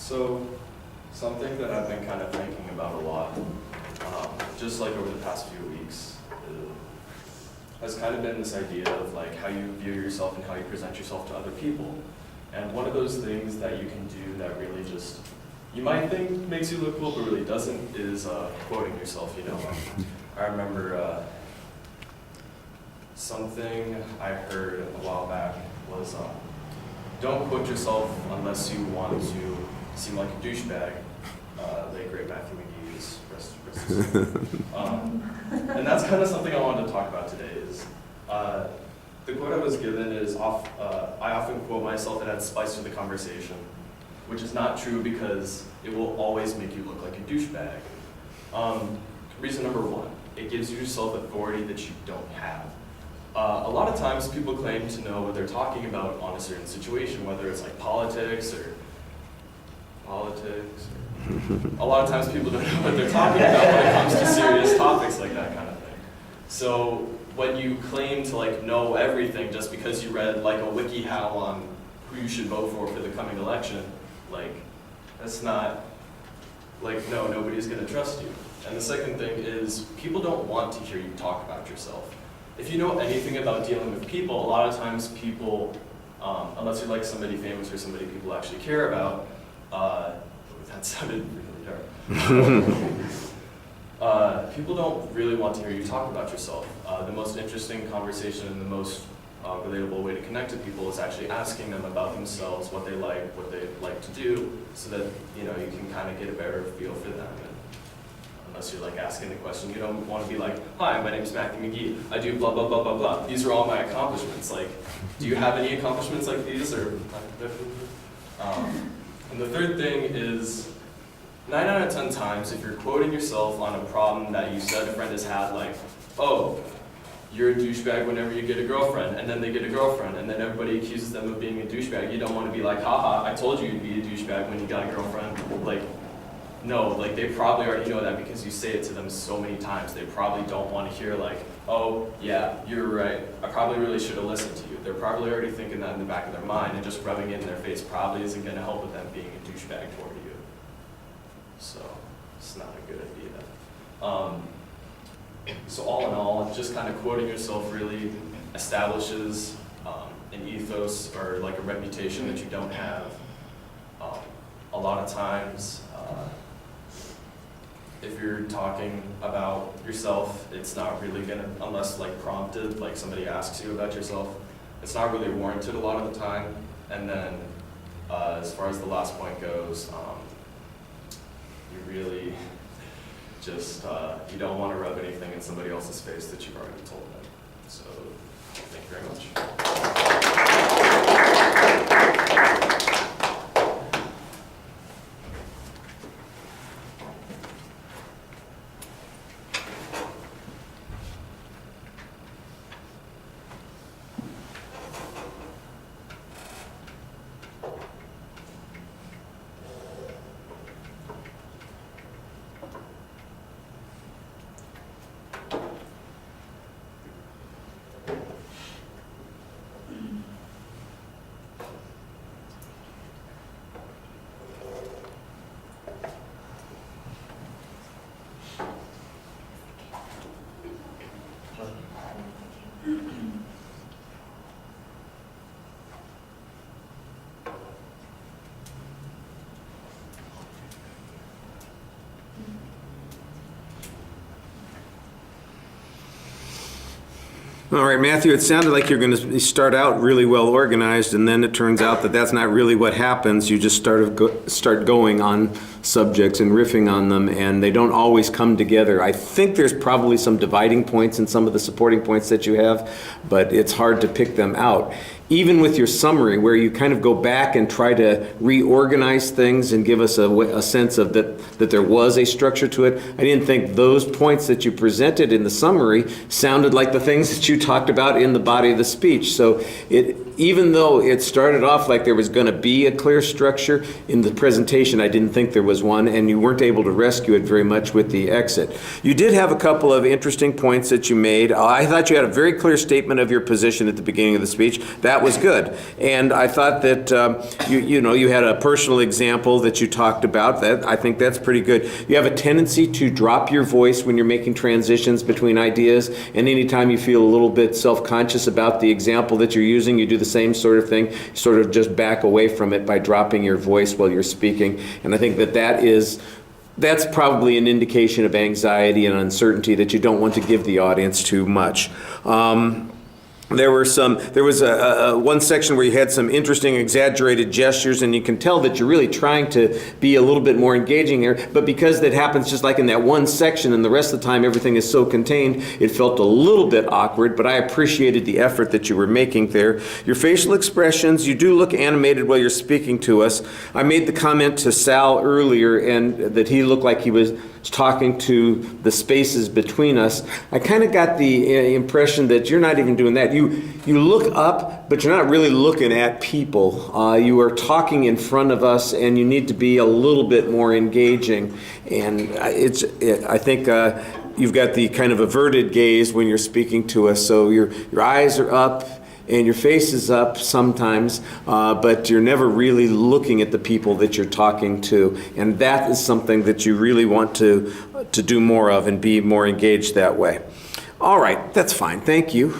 So, something that I've been kind of thinking about a lot, just like over the past few weeks, has kind of been this idea of like how you view yourself and how you present yourself to other people. And one of those things that you can do that really just, you might think makes you look cool, but really doesn't, is quoting yourself, you know. I remember something I heard a while back was, don't quote yourself unless you want to seem like a douchebag. Late great Matthew McGee is rest his soul. And that's kind of something I wanted to talk about today. Is the quote I was given is I often quote myself, it adds spice to the conversation, which is not true because it will always make you look like a douchebag. Reason number one, it gives yourself authority that you don't have. A lot of times people claim to know what they're talking about on a certain situation, whether it's like politics. A lot of times people don't know what they're talking about when it comes to serious topics like that kind of thing. So when you claim to like know everything just because you read like a WikiHow on who you should vote for the coming election, like that's not, like no, nobody's gonna trust you. And the second thing is people don't want to hear you talk about yourself. If you know anything about dealing with people, a lot of times people, unless you're like somebody famous or somebody people actually care about, that sounded really dark. People don't really want to hear you talk about yourself. The most interesting conversation and the most relatable way to connect to people is actually asking them about themselves, what they like to do, so that you can kind of get a better feel for them. And unless you're like asking the question, you don't want to be like, "Hi, my name is Matthew McGee. I do blah blah blah blah blah. These are all my accomplishments." Like, do you have any accomplishments like these? Or and the third thing is, 9 out of 10 times, if you're quoting yourself on a problem that you said a friend has had, like, oh, you're a douchebag whenever you get a girlfriend, and then they get a girlfriend, and then everybody accuses them of being a douchebag, you don't want to be like, haha, I told you you'd be a douchebag when you got a girlfriend. Like, no, like they probably already know that because you say it to them so many times. They probably don't want to hear like, oh, yeah, you're right. I probably really should have listened to you. They're probably already thinking that in the back of their mind, and just rubbing it in their face probably isn't going to help with them being a douchebag toward you. So it's not a good idea. So all in all, just kind of quoting yourself really establishes an ethos or like a reputation that you don't have. A lot of times, if you're talking about yourself, it's not really gonna, unless like prompted, like somebody asks you about yourself, it's not really warranted a lot of the time. And then as far as the last point goes, you really just, you don't want to rub anything in somebody else's face that you've already told them. So, thank you very much. All right, Matthew, it sounded like you're going to start out really well organized, and then it turns out that that's not really what happens. You just start going on subjects and riffing on them, and they don't always come together. I think there's probably some dividing points in some of the supporting points that you have, but it's hard to pick them out. Even with your summary, where you kind of go back and try to reorganize things and give us a sense of that there was a structure to it, I didn't think those points that you presented in the summary sounded like the things that you talked about in the body of the speech. So even though it started off like there was going to be a clear structure in the presentation, I didn't think there was one, and you weren't able to rescue it very much with the exit. You did have a couple of interesting points that you made. I thought you had a very clear statement of your position at the beginning of the speech. That that was good. And I thought that you had a personal example that you talked about. That I think that's pretty good. You have a tendency to drop your voice when you're making transitions between ideas, and anytime you feel a little bit self-conscious about the example that you're using, you do the same sort of thing, sort of just back away from it by dropping your voice while you're speaking. And I think that's probably an indication of anxiety and uncertainty that you don't want to give the audience too much. There was one section where you had some interesting exaggerated gestures, and you can tell that you're really trying to be a little bit more engaging here, but because that happens just like in that one section and the rest of the time everything is so contained, it felt a little bit awkward, but I appreciated the effort that you were making there. Your facial expressions, you do look animated while you're speaking to us. I made the comment to Sal earlier and that he looked like he was talking to the spaces between us. I kind of got the impression that you're not even doing that. You look up, but you're not really looking at people. You are talking in front of us, and you need to be a little bit more engaging. And I think you've got the kind of averted gaze when you're speaking to us. So your eyes are up, and your face is up sometimes, but you're never really looking at the people that you're talking to. And that is something that you really want to do more of and be more engaged that way. All right, that's fine. Thank you.